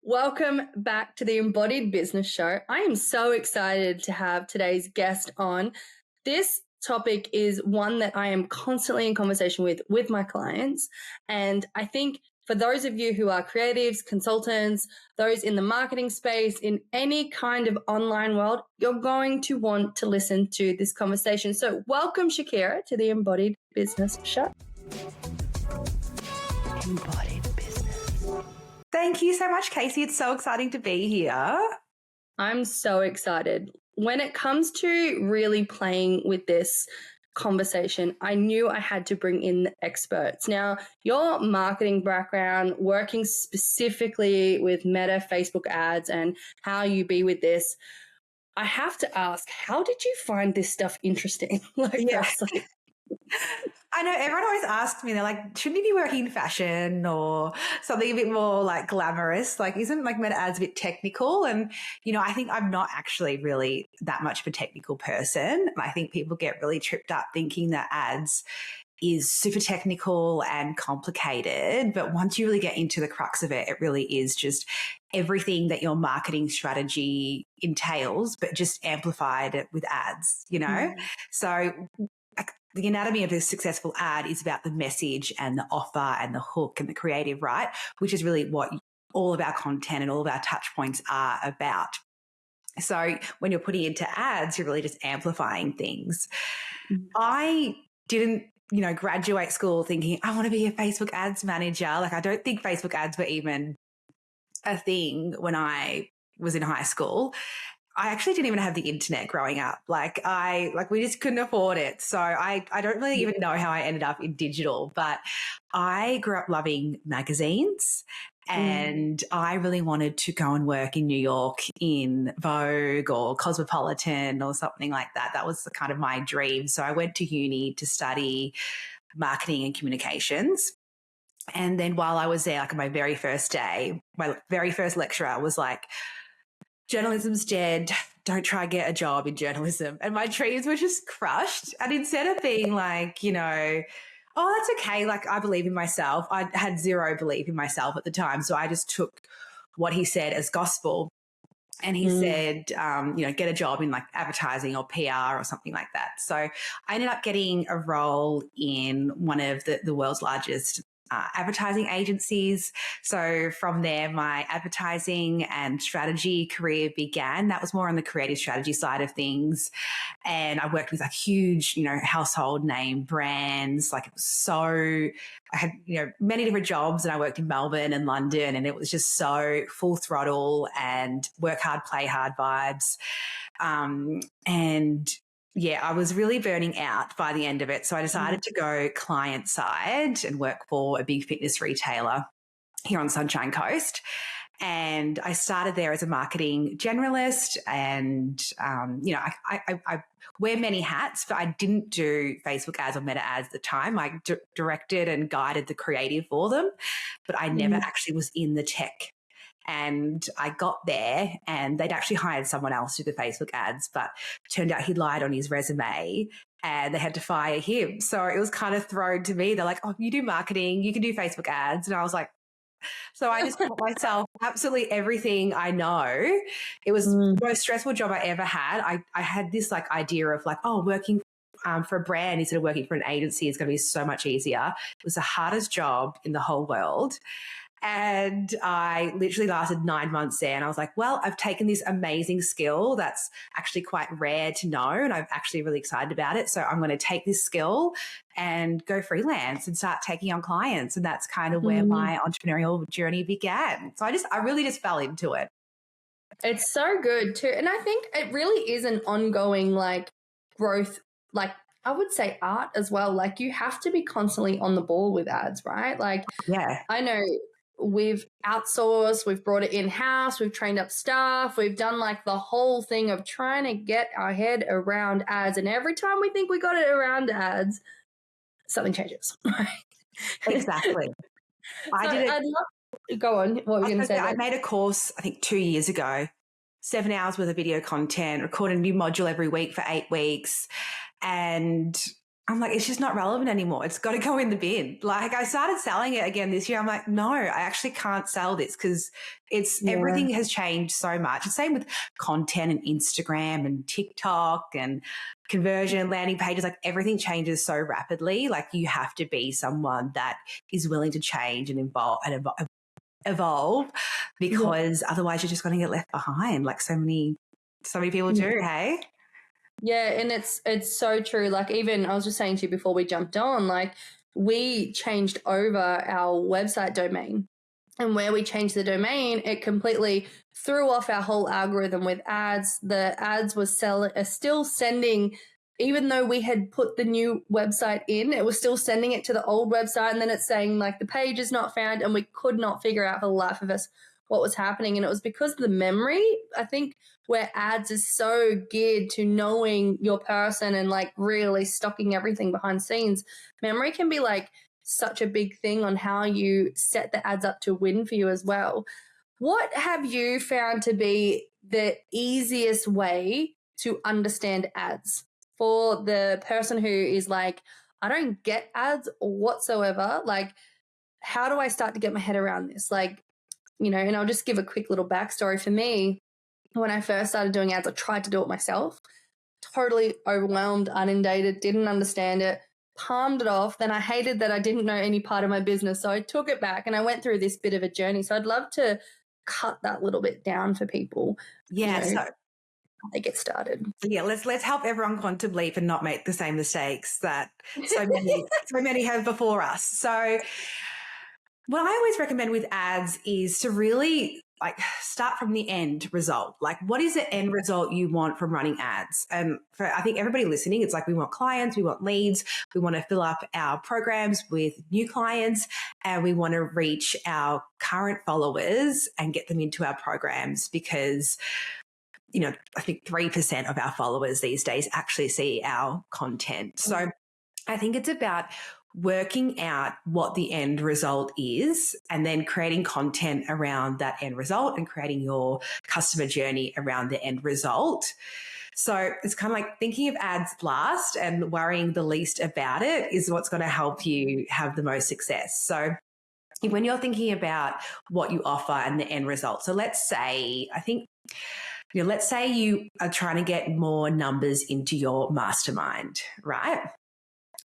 Welcome back to the Embodied Business Show. I am so excited to have today's guest on. This topic is one that I am constantly in conversation with my clients. And I think for those of you who are creatives, consultants, those in the marketing space, in any kind of online world, you're going to want to listen to this conversation. So welcome, Shakira, to the Embodied Business Show. Embodied Business. Thank you so much, Casey. It's so exciting to be here. I'm so excited. When it comes to really playing with this conversation, I knew I had to bring in the experts. Now, your marketing background, working specifically with Meta, Facebook ads, and how you be with this, I have to ask, how did you find this stuff interesting? I know everyone always asks me, they're like, shouldn't you be working in fashion or something a bit more like glamorous? Like, isn't like Meta ads a bit technical? And, I think I'm not actually really that much of a technical person. I think people get really tripped up thinking that ads is super technical and complicated. But once you really get into the crux of it, it really is just everything that your marketing strategy entails, but just amplified with ads, So the anatomy of a successful ad is about the message and the offer and the hook and the creative, right? Which is really what all of our content and all of our touch points are about. So when you're putting into ads, you're really just amplifying things. I didn't, graduate school thinking I want to be a Facebook ads manager. Like, I don't think Facebook ads were even a thing when I was in high school. I actually didn't even have the internet growing up. We just couldn't afford it. So I don't really even know how I ended up in digital, but I grew up loving magazines and I really wanted to go and work in New York in Vogue or Cosmopolitan or something like that. That was kind of my dream. So I went to uni to study marketing and communications. And then while I was there, like on my very first day, my very first lecturer was like, journalism's dead. Don't try get a job in journalism. And my dreams were just crushed. And instead of being like, oh, that's okay. Like, I believe in myself. I had zero belief in myself at the time. So I just took what he said as gospel. And he said, get a job in like advertising or PR or something like that. So I ended up getting a role in one of the world's largest advertising agencies. So from there, my advertising and strategy career began. That was more on the creative strategy side of things. And I worked with like huge, household name brands. Like, it was I had, many different jobs, and I worked in Melbourne and London, and it was just so full throttle and work hard, play hard vibes. I was really burning out by the end of it. So I decided to go client side and work for a big fitness retailer here on Sunshine Coast. And I started there as a marketing generalist, and, I wear many hats, but I didn't do Facebook ads or Meta ads at the time. I directed and guided the creative for them, but I never actually was in the tech. And I got there and they'd actually hired someone else to do the Facebook ads, but it turned out he lied on his resume and they had to fire him. So it was kind of thrown to me. They're like, oh, you do marketing, you can do Facebook ads. And I was like, so I just taught myself absolutely everything I know. It was the most stressful job I ever had. I had this like idea of like, oh, working for a brand instead of working for an agency is going to be so much easier. It was the hardest job in the whole world. And I literally lasted 9 months there. And I was like, well, I've taken this amazing skill that's actually quite rare to know. And I'm actually really excited about it. So I'm going to take this skill and go freelance and start taking on clients. And that's kind of where my entrepreneurial journey began. So I really just fell into it. It's so good too. And I think it really is an ongoing like growth, like I would say art as well. Like, you have to be constantly on the ball with ads, right? Like, yeah, I know we've outsourced, we've brought it in-house, we've trained up staff, we've done like the whole thing of trying to get our head around ads. And every time we think we got it around ads, something changes. Exactly. Go on. What were you going to say? I made a course, I think 2 years ago, 7 hours worth of video content, recorded a new module every week for 8 weeks. And I'm like, it's just not relevant anymore. It's got to go in the bin. Like I started selling it again this year. I'm like, no, I actually can't sell this because everything has changed so much. The same with content and Instagram and TikTok and conversion landing pages. Like everything changes so rapidly. Like you have to be someone that is willing to change and evolve because otherwise you're just going to get left behind. Like so many people do. Hey. Yeah, and it's so true. Like even I was just saying to you before we jumped on, like we changed over our website domain. And where we changed the domain, it completely threw off our whole algorithm with ads. The ads are still sending, even though we had put the new website in, it was still sending it to the old website. And then it's saying like the page is not found, and we could not figure out for the life of us what was happening. And it was because of the memory, I think, where ads is so geared to knowing your person and like really stocking everything behind the scenes. Memory can be like such a big thing on how you set the ads up to win for you as well. What have you found to be the easiest way to understand ads for the person who is like, I don't get ads whatsoever? Like, how do I start to get my head around this? Like, you know, and I'll just give a quick little backstory for me. When I first started doing ads, I tried to do it myself, totally overwhelmed, inundated, didn't understand it, palmed it off. Then I hated that I didn't know any part of my business. So I took it back and I went through this bit of a journey. So I'd love to cut that little bit down for people. Yeah. You know, how they get started. Yeah, let's help everyone quantum leap and not make the same mistakes that so many have before us. So what I always recommend with ads is to really like start from the end result. Like what is the end result you want from running ads? And for I think everybody listening, it's like we want clients, we want leads, we want to fill up our programs with new clients, and we want to reach our current followers and get them into our programs because you know, I think 3% of our followers these days actually see our content. So I think it's about working out what the end result is and then creating content around that end result and creating your customer journey around the end result. So it's kind of like thinking of ads last and worrying the least about it is what's going to help you have the most success. So when you're thinking about what you offer and the end result, so let's say, let's say you are trying to get more numbers into your mastermind, right?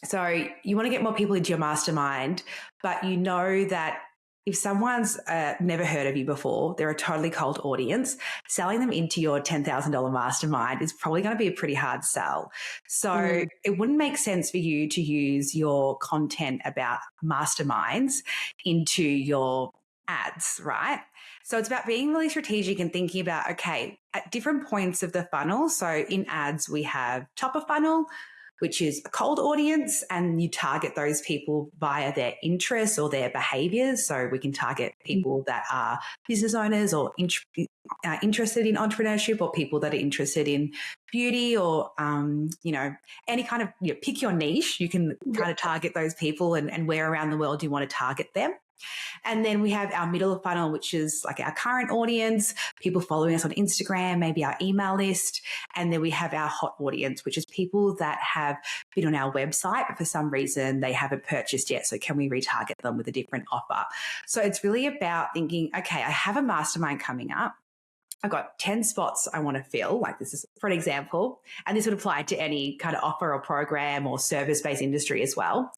So you want to get more people into your mastermind, but you know that if someone's never heard of you before, they're a totally cold audience, selling them into your $10,000 mastermind is probably going to be a pretty hard sell. So it wouldn't make sense for you to use your content about masterminds into your ads, right? So it's about being really strategic and thinking about, okay, at different points of the funnel. So in ads, we have top of funnel, which is a cold audience, and you target those people via their interests or their behaviors. So we can target people that are business owners or interested in entrepreneurship, or people that are interested in beauty, or, any kind of, pick your niche. You can kind of target those people and where around the world you want to target them. And then we have our middle of funnel, which is like our current audience, people following us on Instagram, maybe our email list. And then we have our hot audience, which is people that have been on our website, but for some reason they haven't purchased yet. So can we retarget them with a different offer? So it's really about thinking, okay, I have a mastermind coming up. I've got 10 spots I want to fill, like this is for an example, and this would apply to any kind of offer or program or service-based industry as well.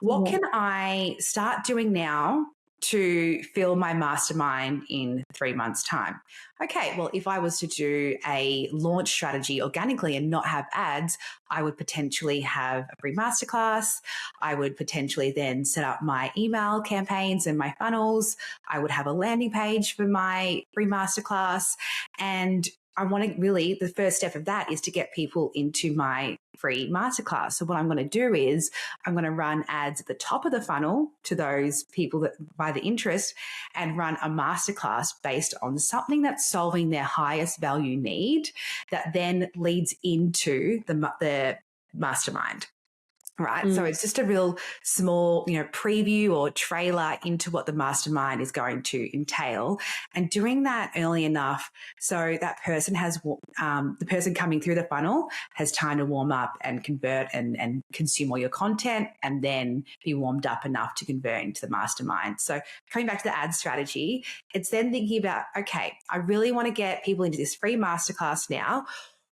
What can I start doing now to fill my mastermind in 3 months' time? Okay, well, if I was to do a launch strategy organically and not have ads, I would potentially have a free masterclass. I would potentially then set up my email campaigns and my funnels. I would have a landing page for my free masterclass. And I want to really, the first step of that is to get people into my free masterclass. So what I'm going to do is I'm going to run ads at the top of the funnel to those people that by the interest, and run a masterclass based on something that's solving their highest value need that then leads into the mastermind. right? So it's just a real small, preview or trailer into what the mastermind is going to entail, and doing that early enough so that person has, the person coming through the funnel has time to warm up and convert and consume all your content, and then be warmed up enough to convert into the mastermind. So coming back to the ad strategy, it's then thinking about, okay, I really want to get people into this free masterclass now.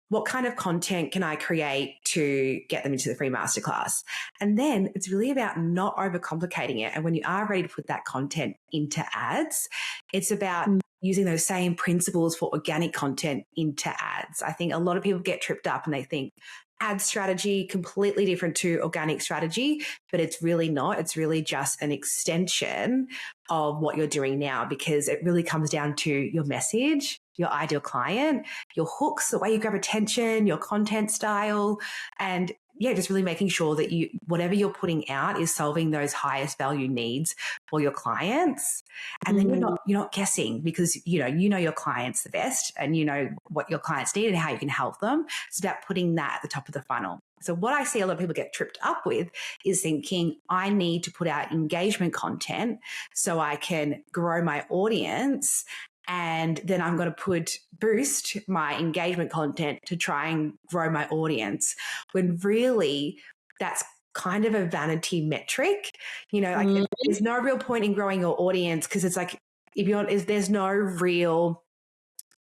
What kind of content can I create to get them into the free masterclass? And then it's really about not overcomplicating it. And when you are ready to put that content into ads, it's about using those same principles for organic content into ads. I think a lot of people get tripped up and they think ad strategy completely different to organic strategy, but it's really not. It's really just an extension of what you're doing now, because it really comes down to your message, your ideal client, your hooks, the way you grab attention, your content style, and just really making sure that whatever you're putting out is solving those highest value needs for your clients. And then you're not guessing, because you know your clients the best, and you know what your clients need and how you can help them. It's about putting that at the top of the funnel. So what I see a lot of people get tripped up with is thinking, I need to put out engagement content so I can grow my audience, and then I'm going to boost my engagement content to try and grow my audience, when really that's kind of a vanity metric. There's no real point in growing your audience, because it's like, there's no real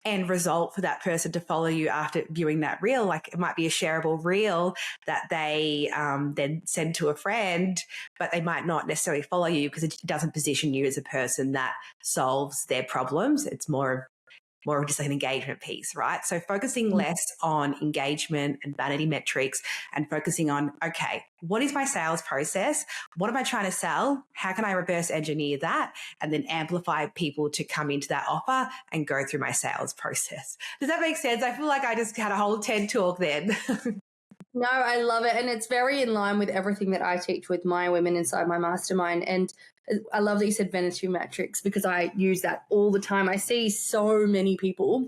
end result for that person to follow you after viewing that reel. Like, it might be a shareable reel that they then send to a friend, but they might not necessarily follow you because it doesn't position you as a person that solves their problems. It's more of just like an engagement piece, right? So focusing less on engagement and vanity metrics, and focusing on, okay, what is my sales process? What am I trying to sell? How can I reverse engineer that? And then amplify people to come into that offer and go through my sales process. Does that make sense? I feel like I just had a whole TED talk then. No, I love it. And it's very in line with everything that I teach with my women inside my mastermind. And I love that you said vanity metrics, because I use that all the time. I see so many people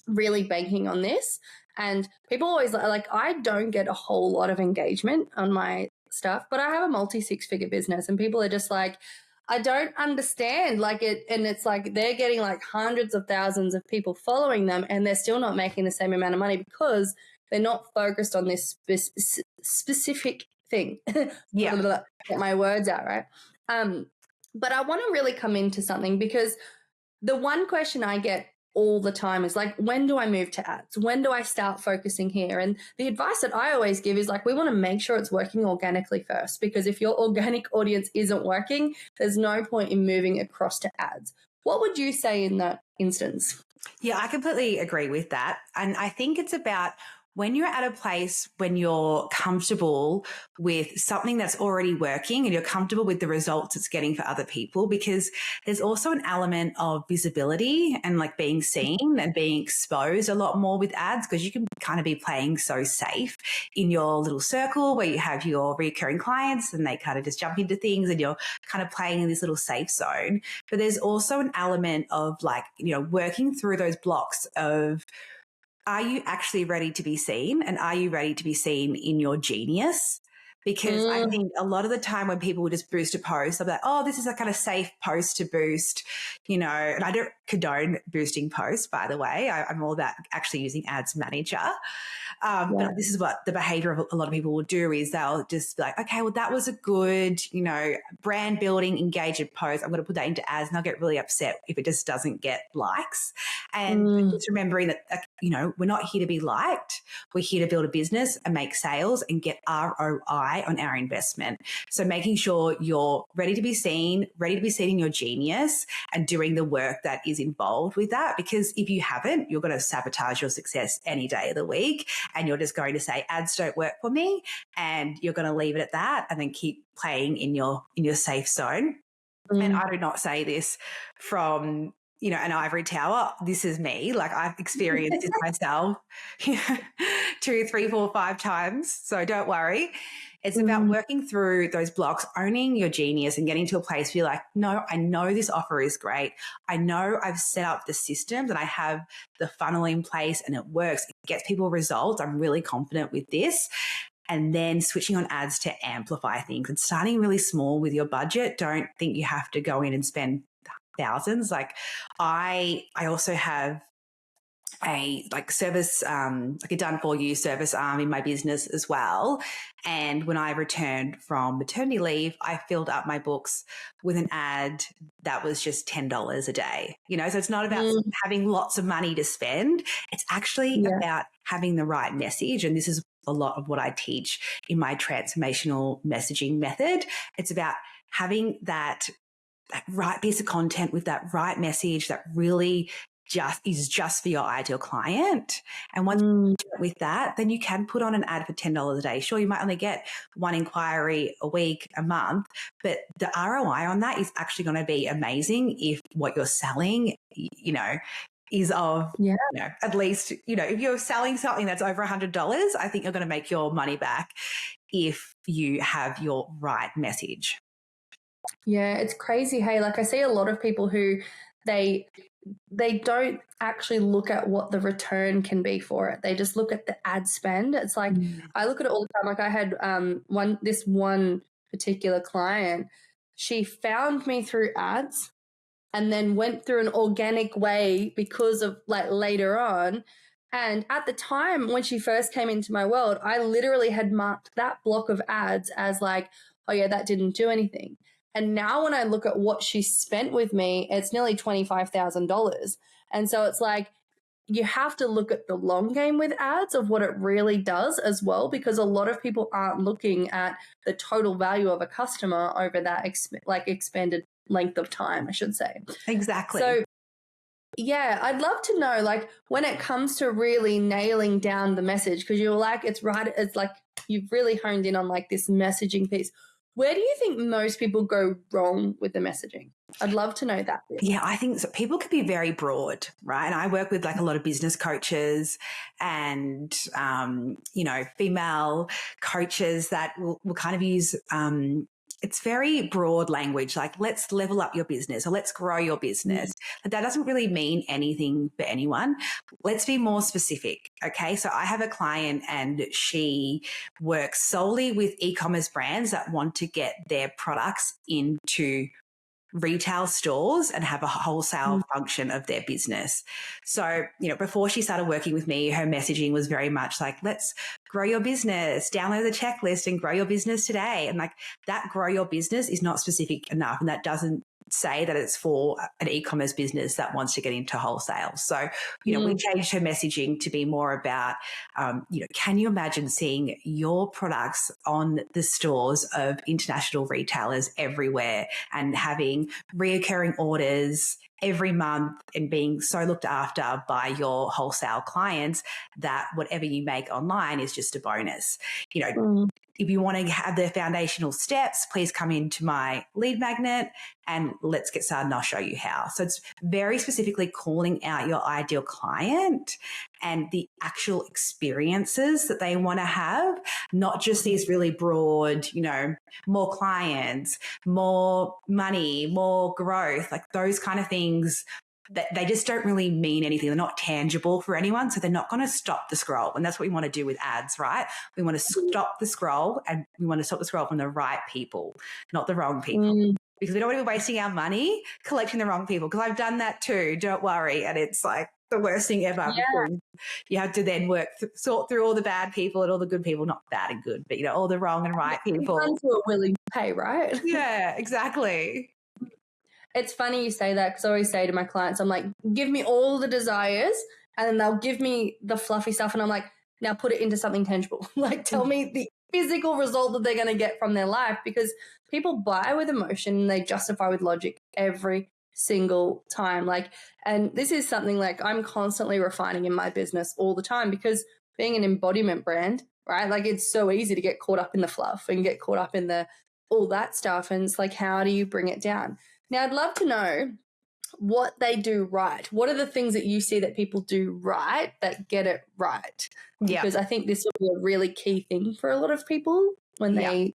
really banking on this, and people always like, I don't get a whole lot of engagement on my stuff, but I have a multi-six-figure business, and people are just like, I don't understand it. And it's like, they're getting like hundreds of thousands of people following them, and they're still not making the same amount of money because they're not focused on this specific thing. Get my words out right. But I want to really come into something, because the one question I get all the time is like, when do I move to ads? When do I start focusing here? And the advice that I always give is like, we want to make sure it's working organically first, because if your organic audience isn't working, there's no point in moving across to ads. What would you say in that instance? Yeah, I completely agree with that. And I think it's about, when you're at a place when you're comfortable with something that's already working and you're comfortable with the results it's getting for other people, because there's also an element of visibility and like being seen and being exposed a lot more with ads, because you can kind of be playing so safe in your little circle where you have your recurring clients and they kind of just jump into things and you're kind of playing in this little safe zone. But there's also an element of like, working through those blocks of, are you actually ready to be seen? And are you ready to be seen in your genius? Because I think a lot of the time when people will just boost a post, they'll be like, oh, this is a kind of safe post to boost, and I don't condone boosting posts, by the way. I'm all about actually using Ads Manager. But this is what the behavior of a lot of people will do, is they'll just be like, okay, well, that was a good, brand building, engagement post. I'm going to put that into ads, and they'll get really upset if it just doesn't get likes. And just remembering that, we're not here to be liked. We're here to build a business and make sales and get ROI on our investment. So making sure you're ready to be seen in your genius, and doing the work that is involved with that. Because if you haven't, you're going to sabotage your success any day of the week. And you're just going to say, ads don't work for me. And you're going to leave it at that and then keep playing in your safe zone. And I do not say this from, an ivory tower. This is me. Like, I've experienced it myself 2, 3, 4, 5 times. So don't worry. It's about working through those blocks, owning your genius, and getting to a place where you're like, no, I know this offer is great. I know I've set up the systems and I have the funnel in place and it works. It gets people results. I'm really confident with this. and then switching on ads to amplify things and starting really small with your budget. Don't think you have to go in and spend thousands. Like I also have a service, like a done for you service arm in my business as well. And when I returned from maternity leave, I filled up my books with an ad that was just $10 a day. So it's not about having lots of money to spend. It's actually about having the right message. And this is a lot of what I teach in my transformational messaging method. It's about having that right piece of content with that right message that really just for your ideal client. And once you do it with that, then you can put on an ad for $10 a day. Sure, you might only get one inquiry a week, a month, but the ROI on that is actually going to be amazing if what you're selling, is of, at least, if you're selling something that's over $100, I think you're going to make your money back if you have your right message. Yeah, it's crazy. Hey, like I see a lot of people who they don't actually look at what the return can be for it. They just look at the ad spend. It's like, I look at it all the time. Like I had this one particular client, she found me through ads and then went through an organic way because of later on. And at the time when she first came into my world, I literally had marked that block of ads as like, oh yeah, that didn't do anything. And now when I look at what she spent with me, it's nearly $25,000. And so it's like, you have to look at the long game with ads of what it really does as well, because a lot of people aren't looking at the total value of a customer over that expanded length of time, I should say. Exactly. So yeah, I'd love to know, when it comes to really nailing down the message, because you're like, it's right, it's like you've really honed in on this messaging piece. Where do you think most people go wrong with the messaging? I'd love to know that bit. Yeah, I think so. People can be very broad, right? And I work with a lot of business coaches and, female coaches that will kind of use, it's very broad language, like let's level up your business or let's grow your business. But that doesn't really mean anything for anyone. Let's be more specific. Okay. So I have a client and she works solely with e-commerce brands that want to get their products into retail stores and have a wholesale function of their business. So, before she started working with me, her messaging was very much like, let's grow your business, download the checklist and grow your business today. And that grow your business is not specific enough. And that doesn't say that it's for an e-commerce business that wants to get into wholesale. So, we changed her messaging to be more about, can you imagine seeing your products on the stores of international retailers everywhere and having reoccurring orders every month and being so looked after by your wholesale clients that whatever you make online is just a bonus. If you want to have the foundational steps, please come into my lead magnet and let's get started and I'll show you how. So it's very specifically calling out your ideal client and the actual experiences that they want to have, not just these really broad, more clients, more money, more growth, those kind of things. That they just don't really mean anything. They're not tangible for anyone. So they're not going to stop the scroll. And that's what we want to do with ads, right? We want to stop the scroll and we want to stop the scroll from the right people, not the wrong people. Because we don't want to be wasting our money collecting the wrong people. Because I've done that too. Don't worry. And it's the worst thing ever. Yeah. You have to then sort through all the bad people and all the good people, not bad and good, but all the wrong and right people. Ones who are willing to pay, right? Yeah, exactly. It's funny you say that because I always say to my clients, I'm like, give me all the desires and then they'll give me the fluffy stuff. And I'm like, now put it into something tangible. Tell me the physical result that they're going to get from their life, because people buy with emotion and they justify with logic every single time. And this is something I'm constantly refining in my business all the time, because being an embodiment brand, right? It's so easy to get caught up in the fluff and get caught up in all that stuff. And it's how do you bring it down? Now, I'd love to know what they do right. What are the things that you see that people do right that get it right? Yeah. Because I think this will be a really key thing for a lot of people when they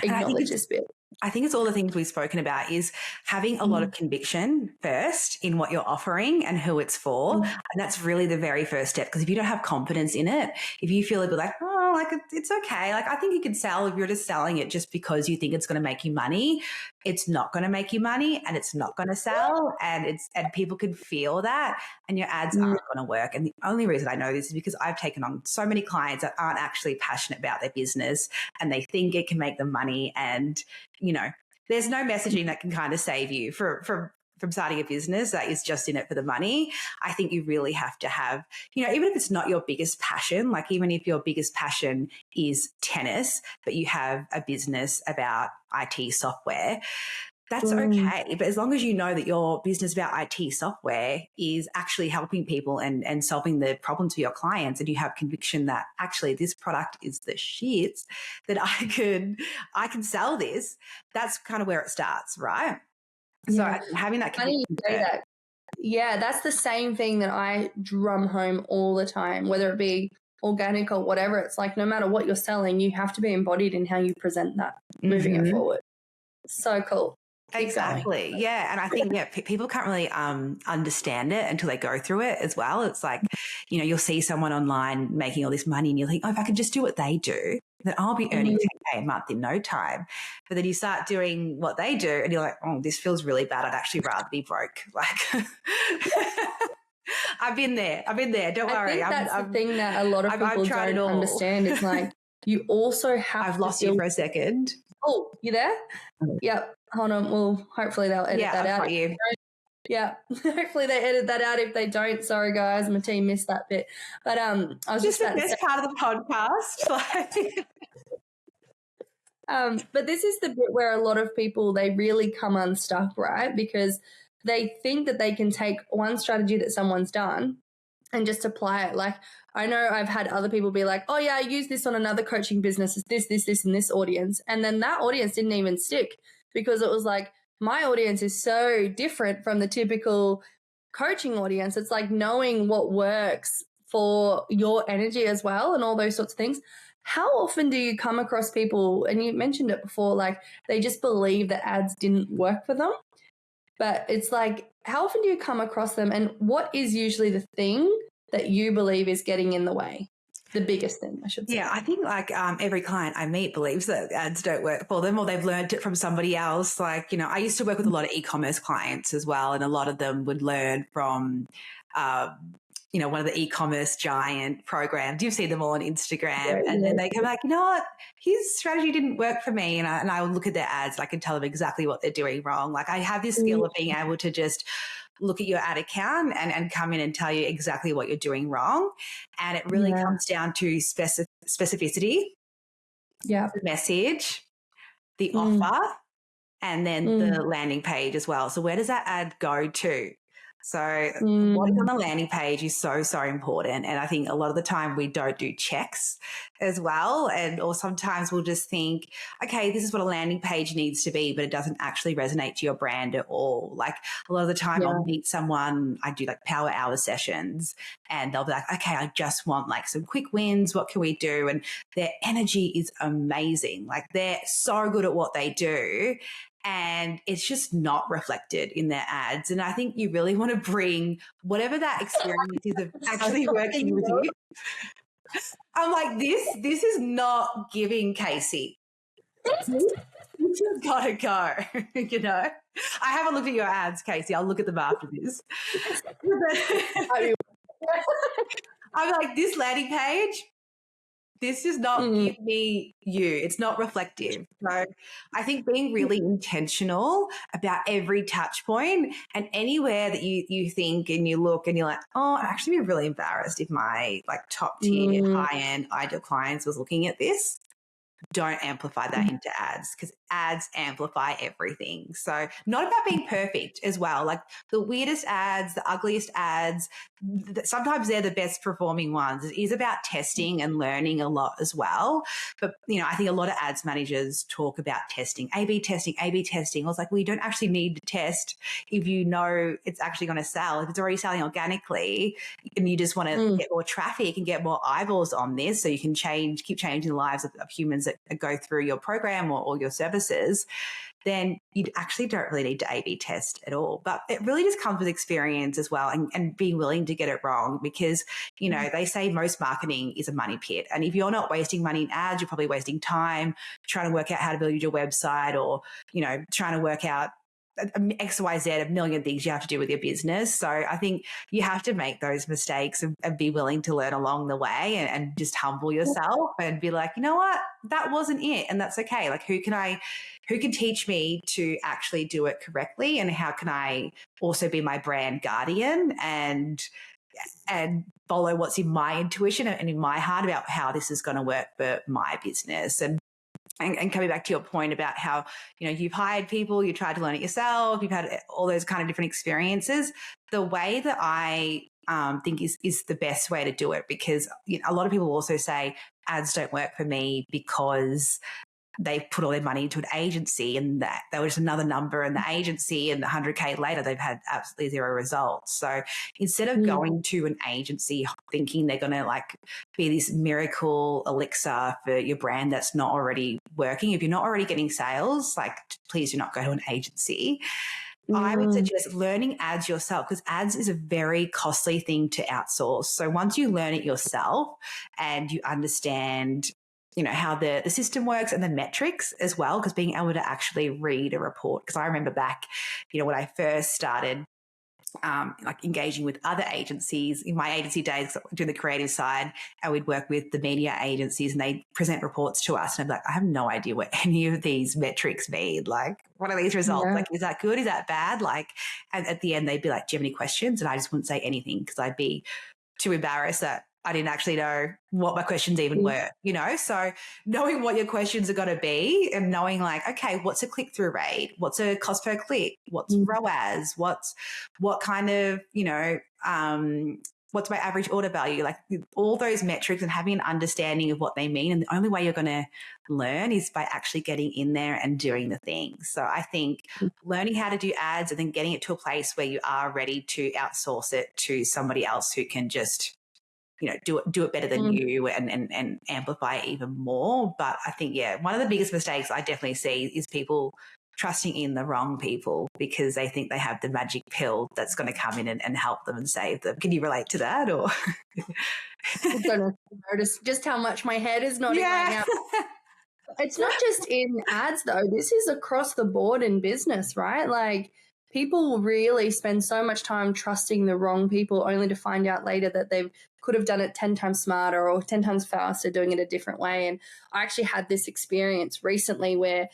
acknowledge this bit. I think it's all the things we've spoken about, is having a lot of conviction first in what you're offering and who it's for. And that's really the very first step, because if you don't have confidence in it, if you feel a bit like, oh, like it's okay, like I think you can sell, if you're just selling it just because you think it's going to make you money, it's not going to make you money and it's not going to sell, and people can feel that, and your ads aren't going to work. And the only reason I know this is because I've taken on so many clients that aren't actually passionate about their business and they think it can make them money, and there's no messaging that can kind of save you from starting a business that is just in it for the money. I think you really have to have, even if it's not your biggest passion, like even if your biggest passion is tennis, but you have a business about IT software, that's okay. But as long as you know that your business about IT software is actually helping people and solving the problems for your clients, and you have conviction that actually this product is the shit, that I can sell this, that's kind of where it starts, right? Yeah. So having that Funny you say that. Yeah, that's the same thing that I drum home all the time, whether it be organic or whatever. It's like no matter what you're selling, you have to be embodied in how you present that, moving it forward. So cool. Exactly. Yeah. And I think, people can't really understand it until they go through it as well. It's like, you'll see someone online making all this money and you'll think, oh, if I could just do what they do, then I'll be earning 10K a month in no time. But then you start doing what they do and you're like, oh, this feels really bad. I'd actually rather be broke. Like, I've been there. Don't worry. I think that's the thing that a lot of people don't understand. It's like, you also have I've lost you for a second. Oh, you there? Yep. Hold on. Well, hopefully they'll edit that out. Yeah. Hopefully they edit that out. If they don't, sorry guys, my team missed that bit. But I was just the best part of the podcast. But this is the bit where a lot of people, they really come unstuck, right? Because they think that they can take one strategy that someone's done and just apply it. Like, I know I've had other people be like, oh yeah, I use this on another coaching business. It's this, and this audience. And then that audience didn't even stick, because it was like, my audience is so different from the typical coaching audience. It's like knowing what works for your energy as well and all those sorts of things. How often do you come across people, and you mentioned it before, like they just believe that ads didn't work for them? But it's like, how often do you come across them, and what is usually the thing that you believe is getting in the way? The biggest thing, I should say. Yeah, I think like every client I meet believes that ads don't work for them, or they've learned it from somebody else. Like, I used to work with a lot of e-commerce clients as well, and a lot of them would learn from one of the e-commerce giant programs. You see them all on Instagram, and then they come like, you know what, his strategy didn't work for me. And I would look at their ads, I can tell them exactly what they're doing wrong. Like, I have this skill of being able to just look at your ad account and come in and tell you exactly what you're doing wrong. And it really comes down to specificity, the message, the offer, and then the landing page as well. So where does that ad go to? So what is on the landing page is so, so important. And I think a lot of the time we don't do checks as well. Or sometimes we'll just think, okay, this is what a landing page needs to be, but it doesn't actually resonate to your brand at all. Like, a lot of the time I'll meet someone, I do like power hour sessions, and they'll be like, okay, I just want like some quick wins. What can we do? And their energy is amazing. Like, they're so good at what they do, and it's just not reflected in their ads. And I think you really want to bring whatever that experience is of actually working with you. I'm like, this is not giving, Casey. This has got to go, I haven't looked at your ads, Casey. I'll look at them after this. I'm like, this landing page, this does not give me you. It's not reflective. So I think being really intentional about every touch point, and anywhere that you think and you look and you're like, oh, I'd actually be really embarrassed if my like top tier high-end ideal clients was looking at this. Don't amplify that into ads, because ads amplify everything. So not about being perfect as well. Like, the weirdest ads, the ugliest ads, sometimes they're the best performing ones. It is about testing and learning a lot as well. But, I think a lot of ads managers talk about testing, A/B testing. I was like, well, you don't actually need to test if you know it's actually going to sell. If it's already selling organically and you just want to get more traffic and get more eyeballs on this, so you can keep changing the lives of humans that go through your program or your service services, then you actually don't really need to A/B test at all. But it really just comes with experience as well, and being willing to get it wrong, because, you know, they say most marketing is a money pit. And if you're not wasting money in ads, you're probably wasting time trying to work out how to build your website, or, you know, trying to work out X, Y, Z, a million things you have to do with your business. So I think you have to make those mistakes and be willing to learn along the way, and just humble yourself and be like, you know what, that wasn't it. And that's okay. Like, who can teach me to actually do it correctly? And how can I also be my brand guardian and follow what's in my intuition and in my heart about how this is going to work for my business. And coming back to your point about how, you know, you've hired people, you tried to learn it yourself, you've had all those kind of different experiences. The way that I think is the best way to do it, because, you know, a lot of people also say ads don't work for me because they put all their money into an agency, and that they were just another number in the agency, and 100K later they've had absolutely zero results. So instead of going to an agency thinking they're going to like be this miracle elixir for your brand that's not already working, if you're not already getting sales, like, please do not go to an agency. I would suggest learning ads yourself, because ads is a very costly thing to outsource. So once you learn it yourself and you understand, you know, how the system works and the metrics as well, because being able to actually read a report. Because I remember back, you know, when I first started like engaging with other agencies in my agency days, doing the creative side, and we'd work with the media agencies and they'd present reports to us. And I'm like, I have no idea what any of these metrics mean. Like, what are these results? Like, is that good? Is that bad? Like, and at the end, they'd be like, do you have any questions? And I just wouldn't say anything, because I'd be too embarrassed that I didn't actually know what my questions even were, you know? So knowing what your questions are going to be, and knowing like, okay, what's a click-through rate? What's a cost per click? What's ROAS? What kind of, you know, what's my average order value? Like, all those metrics, and having an understanding of what they mean. And the only way you're going to learn is by actually getting in there and doing the things. So I think learning how to do ads, and then getting it to a place where you are ready to outsource it to somebody else who can just, you know, do it better than you, and amplify it even more. But I think, yeah, one of the biggest mistakes I definitely see is people trusting in the wrong people, because they think they have the magic pill that's going to come in and help them and save them. Can you relate to that? Or I don't notice just how much my head is nodding right now. It's not just in ads though. This is across the board in business, right? Like, people really spend so much time trusting the wrong people, only to find out later that they could have done it 10 times smarter or 10 times faster, doing it a different way. And I actually had this experience recently where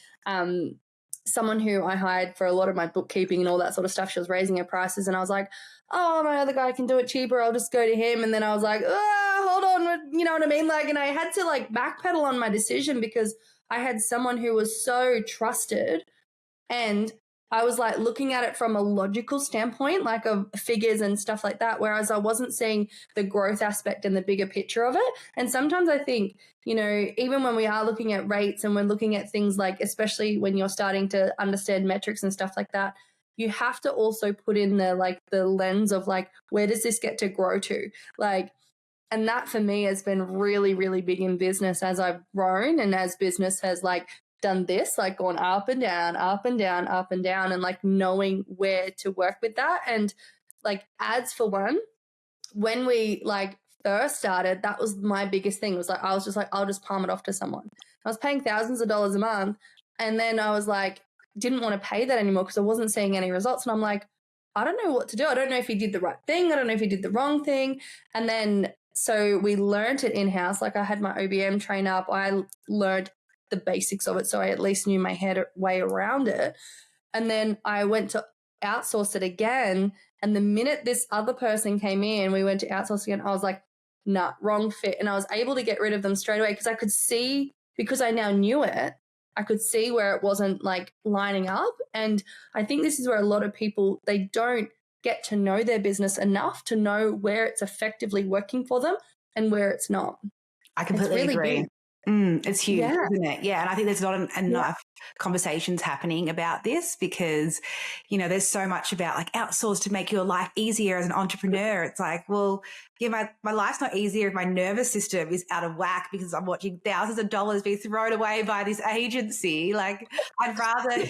someone who I hired for a lot of my bookkeeping and all that sort of stuff, she was raising her prices, and I was like, oh, my other guy can do it cheaper, I'll just go to him. And then I was like, hold on, you know what I mean? Like, and I had to like backpedal on my decision, because I had someone who was so trusted, and I was like looking at it from a logical standpoint, like of figures and stuff like that, whereas I wasn't seeing the growth aspect and the bigger picture of it. And sometimes I think, you know, even when we are looking at rates and we're looking at things like, especially when you're starting to understand metrics and stuff like that, you have to also put in the lens of like, where does this get to grow to? Like, and that for me has been really, really big in business as I've grown, and as business has like done this, like gone up and down, up and down, up and down, and like knowing where to work with that. And like ads, for one, when we like first started, that was my biggest thing, was like, I was just like, I'll just palm it off to someone. I was paying thousands of dollars a month, and then I was like, didn't want to pay that anymore because I wasn't seeing any results. And I'm like, I don't know what to do. I don't know if he did the right thing. I don't know if he did the wrong thing. And then so we learned it in-house. Like, I had my OBM train up. I learned the basics of it, so I at least knew my way around it. And then I went to outsource it again, and the minute this other person came in, we went to outsource again, I was like, nah, wrong fit. And I was able to get rid of them straight away, because I could see, because I now knew it, I could see where it wasn't like lining up. And I think this is where a lot of people, they don't get to know their business enough to know where it's effectively working for them and where it's not. I completely agree. Big. It's huge, Yeah. isn't it? Yeah. And I think there's not enough conversations happening about this because, there's so much about like outsource to make your life easier as an entrepreneur. It's like, well, yeah, my life's not easier if my nervous system is out of whack because I'm watching thousands of dollars be thrown away by this agency. Like I'd rather,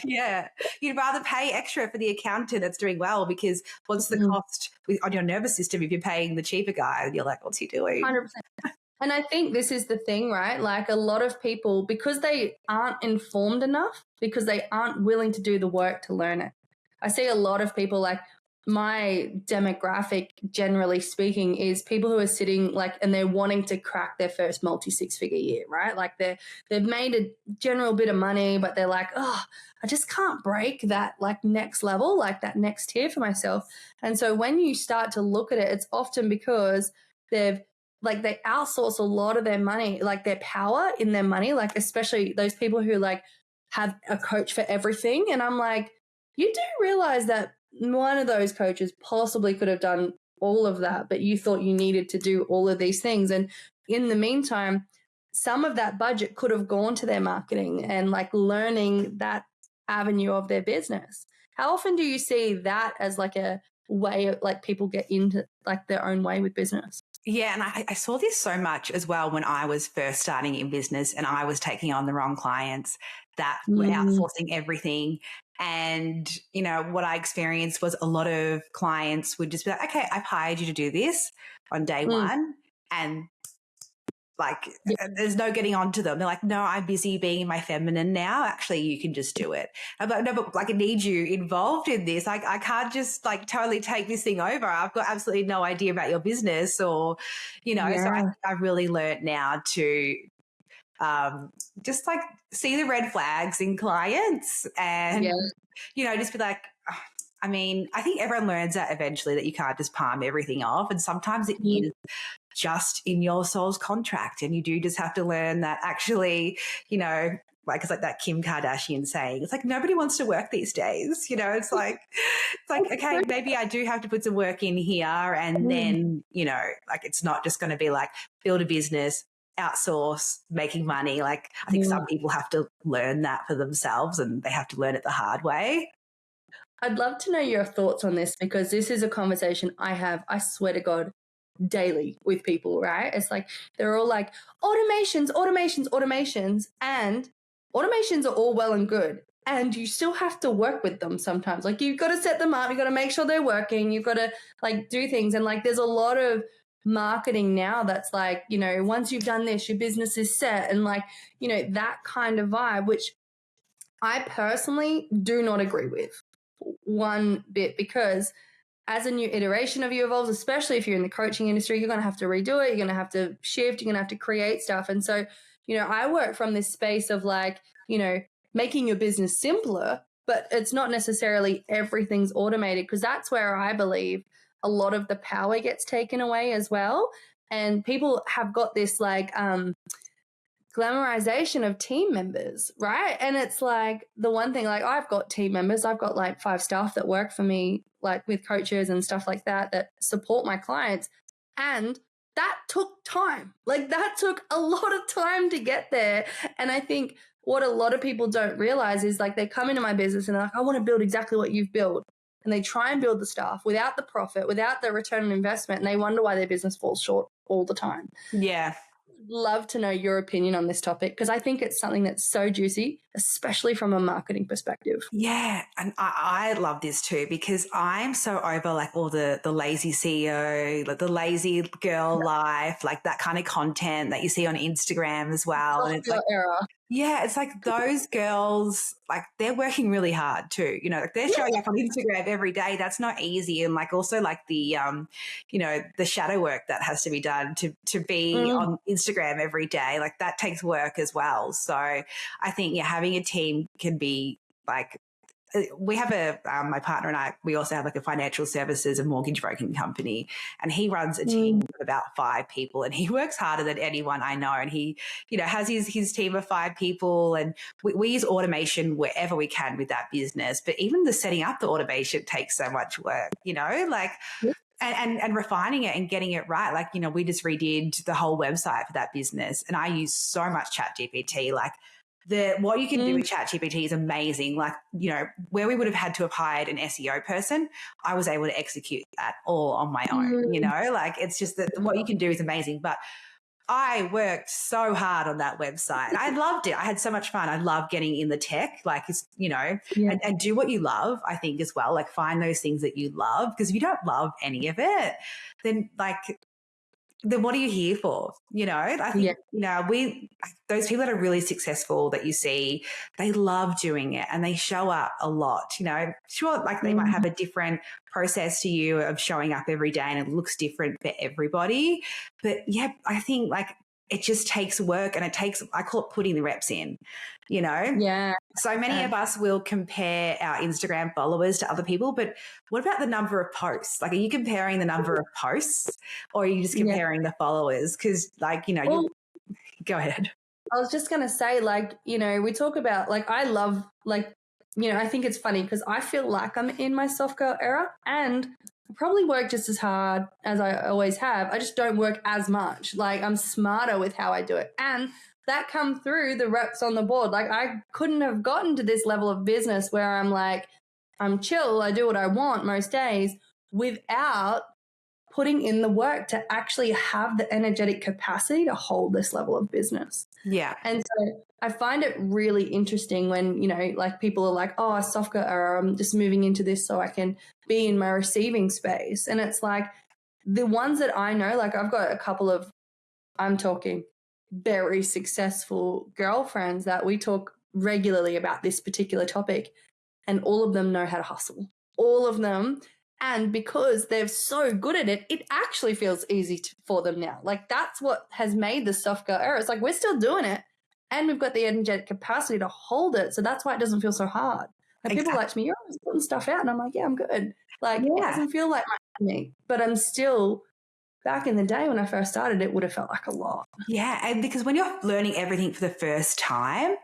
you'd rather pay extra for the accountant that's doing well because what's the cost on your nervous system if you're paying the cheaper guy and you're like, what's he doing? 100%. And I think this is the thing, right? Like a lot of people, because they aren't informed enough, because they aren't willing to do the work to learn it. I see a lot of people, like my demographic, generally speaking, is people who are sitting like, and they're wanting to crack their first multi-six-figure year, right? Like they've made a general bit of money, but they're like, oh, I just can't break that like next level, like that next tier for myself. And so when you start to look at it, it's often because they outsource a lot of their money, like their power in their money, like especially those people who like have a coach for everything. And I'm like, you do realize that one of those coaches possibly could have done all of that, but you thought you needed to do all of these things. And in the meantime, some of that budget could have gone to their marketing and like learning that avenue of their business. How often do you see that as like a way of like people get into like their own way with business? Yeah, and I saw this so much as well when I was first starting in business and I was taking on the wrong clients that were outsourcing everything. And, what I experienced was a lot of clients would just be like, okay, I've hired you to do this on day one. And like, there's no getting on to them. They're like, no, I'm busy being my feminine now. Actually, you can just do it. I'm like, no, but like I need you involved in this. Like I can't just like totally take this thing over. I've got absolutely no idea about your business or, so I've really learned now to just like see the red flags in clients and, just be like, I mean, I think everyone learns that eventually that you can't just palm everything off. And sometimes it is just in your soul's contract. And you do just have to learn that actually, like it's like that Kim Kardashian saying, it's like nobody wants to work these days. It's like, okay, maybe I do have to put some work in here. And then, like it's not just going to be like build a business, outsource, making money. Like I think some people have to learn that for themselves and they have to learn it the hard way. I'd love to know your thoughts on this because this is a conversation I have, I swear to God, daily with people, right? It's like they're all like automations, and automations are all well and good. And you still have to work with them sometimes. Like you've got to set them up, you've got to make sure they're working, you've got to like do things. And like there's a lot of marketing now that's like, once you've done this, your business is set and like, that kind of vibe, which I personally do not agree with one bit because as a new iteration of you evolves, especially if you're in the coaching industry, you're going to have to redo it. You're going to have to shift. You're going to have to create stuff. And so, I work from this space of like, making your business simpler, but it's not necessarily everything's automated because that's where I believe a lot of the power gets taken away as well. And people have got this like, glamorization of team members, right? And it's like the one thing, like I've got team members, I've got like 5 staff that work for me, like with coaches and stuff like that support my clients. And that took time. Like that took a lot of time to get there. And I think what a lot of people don't realize is like they come into my business and they're like, I want to build exactly what you've built. And they try and build the stuff without the profit, without the return on investment. And they wonder why their business falls short all the time. Yeah. Love to know your opinion on this topic because I think it's something that's so juicy, especially from a marketing perspective. Yeah. And I love this too because I'm so over like all the lazy CEO, like the lazy girl life, like that kind of content that you see on Instagram as well. And it's like, era. Yeah, it's like those girls, like they're working really hard too. Like they're showing up on Instagram every day. That's not easy. And like also like the, the shadow work that has to be done to be on Instagram every day. Like that takes work as well. So I think, having a team can be like, we have my partner and I, we also have like a financial services and mortgage broking company and he runs a team of about 5 people and he works harder than anyone I know. And he, has his team of 5 people and we use automation wherever we can with that business. But even the setting up the automation takes so much work, like and refining it and getting it right. Like, you know, we just redid the whole website for that business, and I use so much ChatGPT. Like, what you can do with ChatGPT is amazing. Like, you know, where we would have had to have hired an SEO person, I was able to execute that all on my own, you know, like it's just that what you can do is amazing. But I worked so hard on that website. I loved it. I had so much fun. I love getting in the tech, like, it's, you know, and do what you love, I think, as well. Like, find those things that you love, because if you don't love any of it, then what are you here for? You know, I think, you know, those people that are really successful that you see, they love doing it and they show up a lot, you know, sure. Like, they might have a different process to you of showing up every day, and it looks different for everybody. But yeah, I think like it just takes work, and I call it putting the reps in, you know? Yeah. So many of us will compare our Instagram followers to other people, but what about the number of posts? Like, are you comparing the number of posts, or are you just comparing the followers? Because, like, you know, go ahead. I was just going to say, like, you know, we talk about, like, I love, like, you know, I think it's funny because I feel like I'm in my soft girl era, and I probably work just as hard as I always have. I just don't work as much. Like, I'm smarter with how I do it. And that come through the reps on the board. Like, I couldn't have gotten to this level of business where I'm like, I'm chill, I do what I want most days, without putting in the work to actually have the energetic capacity to hold this level of business. Yeah. And so I find it really interesting when, you know, like, people are like, oh, a soft girl era, I'm just moving into this so I can be in my receiving space. And it's like, the ones that I know, like, I've got a couple of, I'm talking very successful girlfriends that we talk regularly about this particular topic, and all of them know how to hustle. All of them. And because they're so good at it, it actually feels easy for them now. Like, that's what has made the soft girl era. It's like, we're still doing it, and we've got the energetic capacity to hold it. So that's why it doesn't feel so hard. Like, people like me, you're always putting stuff out, and I'm like, yeah, I'm good. Like, it doesn't feel like me, but I'm still, back in the day when I first started, it would have felt like a lot. Yeah. And because when you're learning everything for the first time,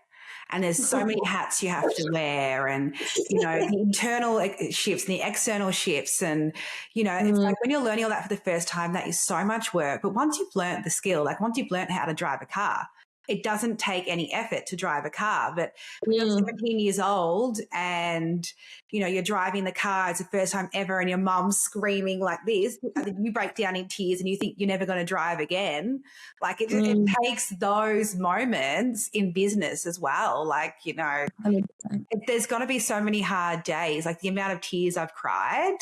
and there's so many hats you have to wear, and, you know, the internal shifts and the external shifts. And, you know, it's like when you're learning all that for the first time, that is so much work. But once you've learned the skill, like once you've learned how to drive a car, it doesn't take any effort to drive a car. But when you're 17 years old and, you know, you're driving the car, it's the first time ever, and your mum's screaming like this, and then you break down in tears and you think you're never going to drive again. Like, it takes those moments in business as well. Like, you know, there's going to be so many hard days. Like, the amount of tears I've cried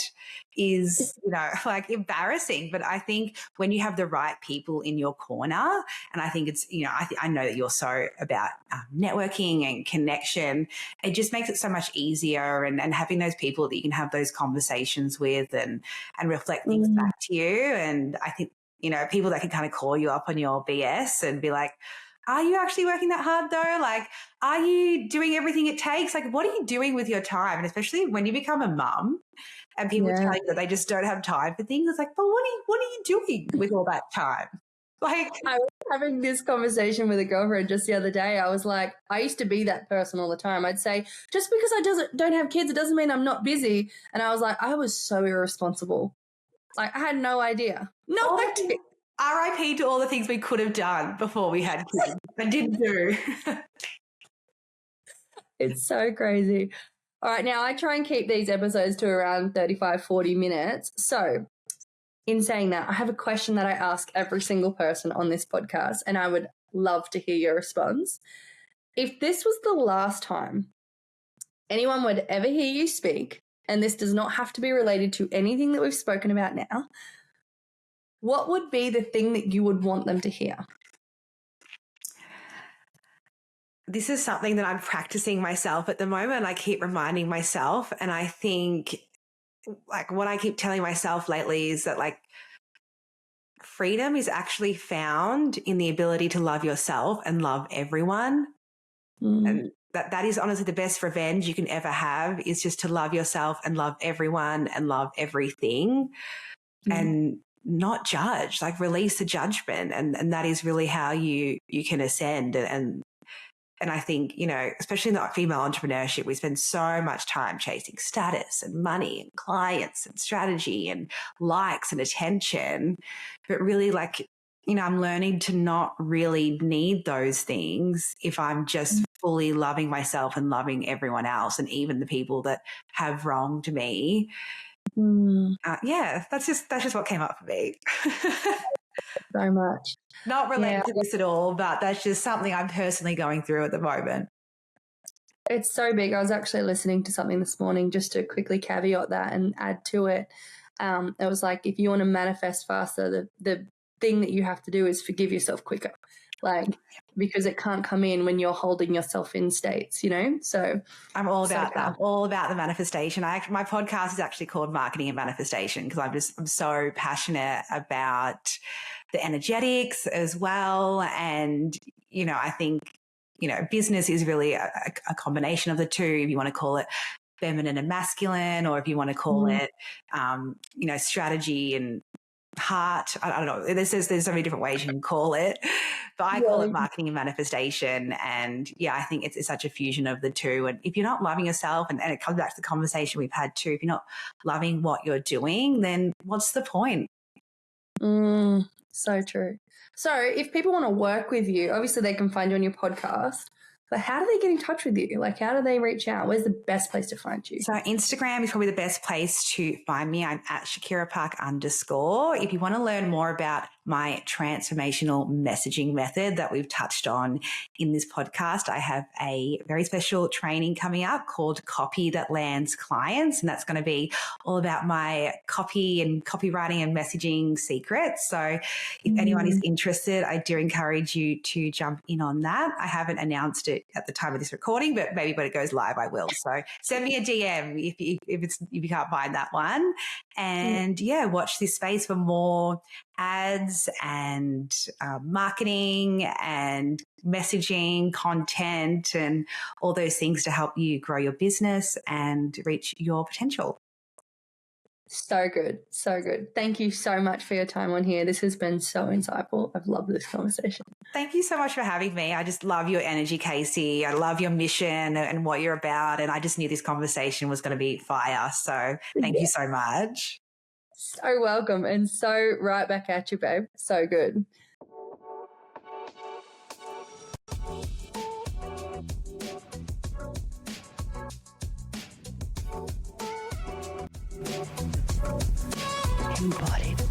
is, you know, like, embarrassing. But I think when you have the right people in your corner, and I think it's, you know, I know that you're so about networking and connection, it just makes it so much easier, and having those people that you can have those conversations with and reflect things back to you. And I think, you know, people that can kind of call you up on your BS and be like, are you actually working that hard though? Like, are you doing everything it takes? Like, what are you doing with your time? And especially when you become a mum and people tell you that they just don't have time for things, it's like, but what are you doing with all that time? Like, I was having this conversation with a girlfriend just the other day. I was like, I used to be that person all the time. I'd say, just because I don't have kids, it doesn't mean I'm not busy. And I was like, I was so irresponsible. Like, I had no idea. No idea. RIP to all the things we could have done before we had kids and didn't do. It's so crazy. All right, now I try and keep these episodes to around 35, 40 minutes. So in saying that, I have a question that I ask every single person on this podcast, and I would love to hear your response. If this was the last time anyone would ever hear you speak, and this does not have to be related to anything that we've spoken about now, what would be the thing that you would want them to hear? This is something that I'm practicing myself at the moment. I keep reminding myself, and I think, like, what I keep telling myself lately is that, like, freedom is actually found in the ability to love yourself and love everyone. And that is honestly the best revenge you can ever have, is just to love yourself and love everyone and love everything and not judge, like, release the judgment. And that is really how you can ascend. And And I think, especially in the female entrepreneurship, we spend so much time chasing status and money and clients and strategy and likes and attention. But really, I'm learning to not really need those things if I'm just fully loving myself and loving everyone else, and even the people that have wronged me. That's just what came up for me. So much. Not related to this at all, but that's just something I'm personally going through at the moment. It's so big. I was actually listening to something this morning, just to quickly caveat that and add to it. It was like, if you want to manifest faster, the thing that you have to do is forgive yourself quicker, because it can't come in when you're holding yourself in states, So I'm all about that. I'm all about the manifestation. My podcast is actually called Marketing and Manifestation, because I'm so passionate about the energetics as well. And, I think, business is really a combination of the two, if you want to call it feminine and masculine, or if you want to call it, strategy and heart. I don't know. There's so many different ways you can call it, but I call it marketing and manifestation. And I think it's such a fusion of the two. And if you're not loving yourself, and it comes back to the conversation we've had too, if you're not loving what you're doing, then what's the point? So true. So if people want to work with you, obviously they can find you on your podcast, but how do they get in touch with you? How do they reach out? Where's the best place to find you? So Instagram is probably the best place to find me. I'm at Shakira Park _. If you want to learn more about my transformational messaging method that we've touched on in this podcast, I have a very special training coming up called Copy That Lands Clients. And that's going to be all about my copy and copywriting and messaging secrets. So if anyone is interested, I do encourage you to jump in on that. I haven't announced it at the time of this recording, but maybe when it goes live, I will. So send me a DM if you can't find that one. And watch this space for more ads and marketing and messaging content and all those things to help you grow your business and reach your potential. So good. So good. Thank you so much for your time on here. This has been so insightful. I've loved this conversation. Thank you so much for having me. I just love your energy, Casey. I love your mission and what you're about. And I just knew this conversation was going to be fire. So thank you so much. So welcome, and so right back at you, babe. So good. Embodied.